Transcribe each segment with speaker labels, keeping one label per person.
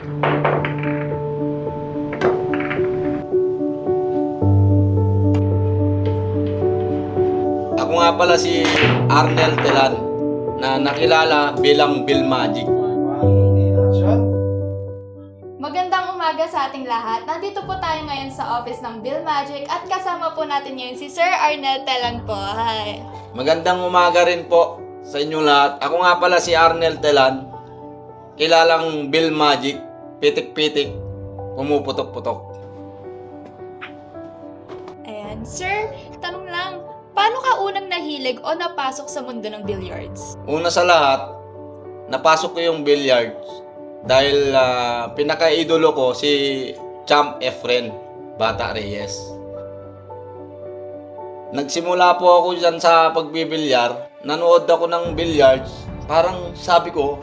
Speaker 1: Ako nga pala si Arnel Telan na nakilala bilang Bill Magic.
Speaker 2: Magandang umaga sa ating lahat. Nandito po tayo ngayon sa office ng Bill Magic at kasama po natin ngayon si Sir Arnel Telan po. Hi!
Speaker 1: Magandang umaga rin po sa inyo lahat. Ako nga pala si Arnel Telan, kilalang Bill Magic, pitik-pitik, pumuputok-putok.
Speaker 2: Ayan. Sir, tanong lang, paano ka unang nahilig o napasok sa mundo ng billiards?
Speaker 1: Una sa lahat, napasok ko yung billiards dahil pinaka-idolo ko si Champ Efren Bata Reyes. Nagsimula po ako dyan sa pagbibilyar. Nanood ako ng billiards. Parang sabi ko,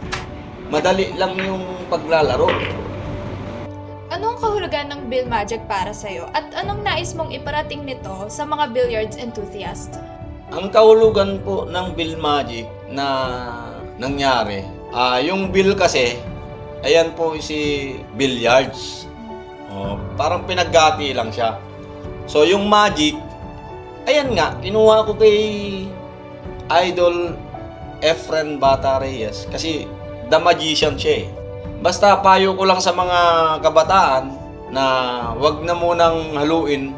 Speaker 1: madali lang yung paglalaro.
Speaker 2: Ano ang kahulugan ng Bill Magic para sa'yo? At anong nais mong iparating nito sa mga billiards enthusiast?
Speaker 1: Ang kahulugan po ng Bill Magic na nangyari, yung Bill kasi, ayan po si billiards. Parang pinaggati lang siya. So yung Magic, ayan nga, kinuha ko kay Idol Efren Bata Reyes kasi the magician siya eh. Basta payo ko lang sa mga kabataan na wag na munang haluin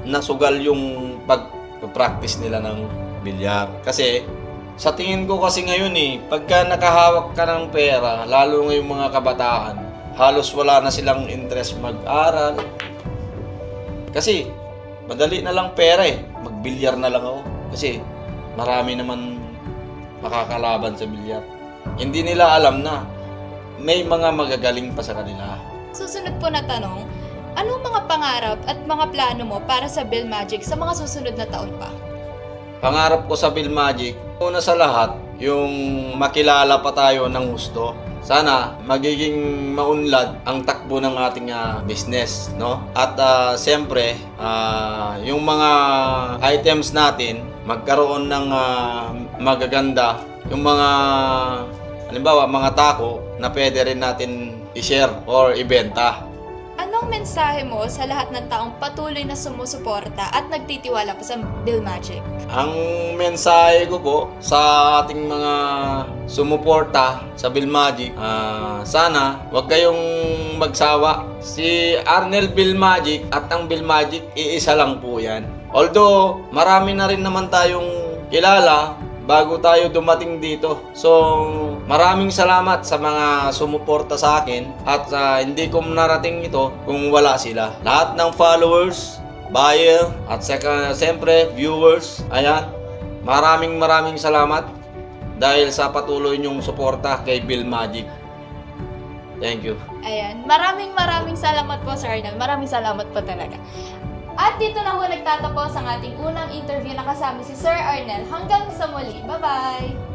Speaker 1: na sugal yung pag-practice nila ng bilyar. Kasi sa tingin ko kasi ngayon pagka nakahawak ka ng pera, lalo ngayong mga kabataan, halos wala na silang interest mag-aral. Kasi madali na lang pera magbilyar na lang ako. Kasi marami naman makakalaban sa bilyar. Hindi nila alam na may mga magagaling pa sa kanila.
Speaker 2: Susunod po na tanong, anong mga pangarap at mga plano mo para sa Bill Magic sa mga susunod na taon pa?
Speaker 1: Pangarap ko sa Bill Magic, una sa lahat, yung makilala pa tayo ng gusto. Sana magiging maunlad ang takbo ng ating business, no? At siyempre, yung mga items natin magkaroon ng magaganda, yung mga halimbawa mga tako na pwede rin natin i-share or ibenta.
Speaker 2: Anong mensahe mo sa lahat ng taong patuloy na sumusuporta at nagtitiwala pa sa Bill Magic?
Speaker 1: Ang mensahe ko po sa ating mga sumuporta sa Bill Magic, sana wag kayong magsawa. Si Arnel Bill Magic at ang Bill Magic, iisa lang po yan. Although, marami na rin naman tayong kilala bago tayo dumating dito. So, maraming salamat sa mga sumuporta sa akin at hindi ko narating ito kung wala sila. Lahat ng followers, buyer, at siyempre viewers, ayan, maraming salamat dahil sa patuloy niyong suporta kay Bill Magic. Thank you.
Speaker 2: Ayan, maraming salamat po, Sir Arnel. Maraming salamat po talaga. At dito na ho nagtatapos ang ating unang interview na kasama si Sir Arnel. Hanggang sa muli. Bye-bye!